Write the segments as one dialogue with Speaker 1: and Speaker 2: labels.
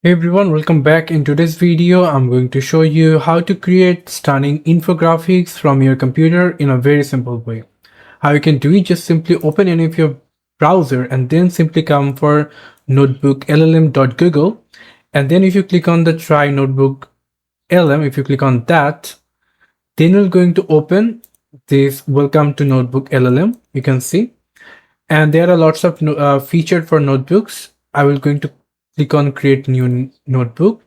Speaker 1: Hey everyone, welcome back. In today's video, I'm going to show you how to create stunning infographics from your computer in a very simple way. How you can do it, just simply open any of your browser and then simply come for notebookllm.google. And then if you click on the try notebook LM, if you click on that, then you're going to open this welcome to notebook LLM. You can see, and there are lots of featured for notebooks. I will going to click on create new notebook.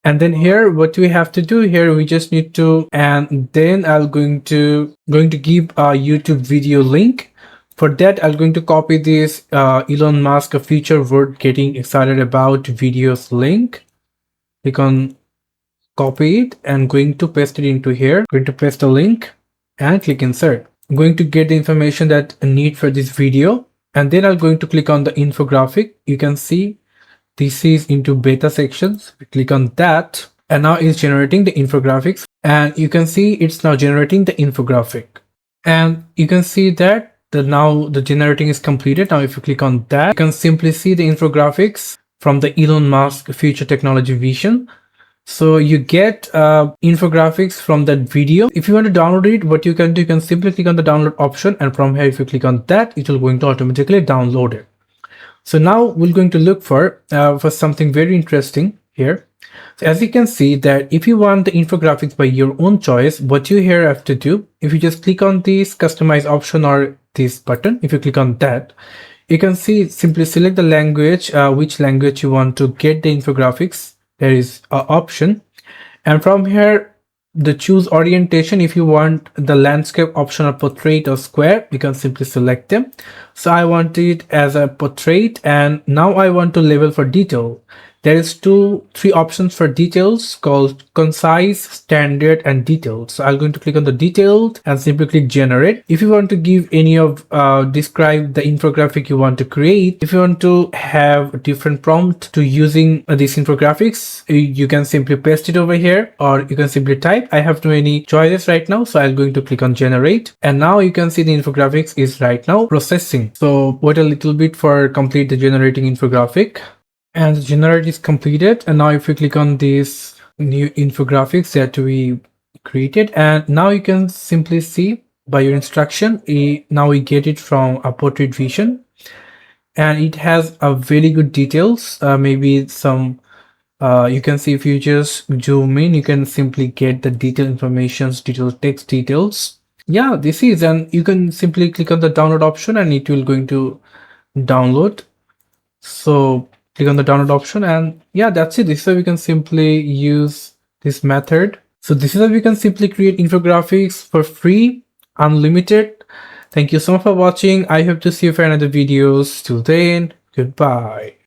Speaker 1: And then here, what we have to do here, we just need to, and then I'm going to give a YouTube video link. For that, I'm going to copy this Elon Musk future worth getting excited about videos link. Click on copy it and going to paste it into here. Going to paste the link and click insert. I'm going to get the information that I need for this video. And then I'm going to click on the infographic. You can see this is into beta sections. We click on that and now it's generating the infographics, and you can see it's now generating the infographic, and you can see that now the generating is completed. Now if you click on that, you can simply see the infographics from the Elon Musk future technology vision. So you get infographics from that video. If you want to download it, what you can do, you can simply click on the download option, and from here if you click on that, it will going to automatically download it. So now we're going to look for something very interesting here. So as you can see that if you want the infographics by your own choice, what you here have to do, if you just click on this customize option or this button, if you click on that, you can see simply select the language, which language you want to get the infographics. There is an option, and from here the choose orientation. If you want the landscape option or portrait or square, you can simply select them. So I want it as a portrait, and now I want to label for detail. There is three options for details called concise, standard, and detailed. So I'm going to click on the detailed and simply click generate. If you want to give any of describe the infographic you want to create, if you want to have a different prompt to using these infographics, you can simply paste it over here, or you can simply type. I have too many choices right now, so I'm going to click on generate, and now you can see the infographics is right now processing. So wait a little bit for complete the generating infographic. And the generate is completed, and now if you click on these new infographics that we created, and now you can simply see by your instruction, now we get it from a portrait vision, and it has a very good details. Maybe some you can see if you just zoom in, you can simply get the detail informations, detail text details. Yeah, this is, and you can simply click on the download option and it will going to download. So click on the download option, and yeah, that's it. This is how we can simply use this method. So this is how we can simply create infographics for free, unlimited. Thank you so much for watching. I hope to see you for another videos. Till then, goodbye.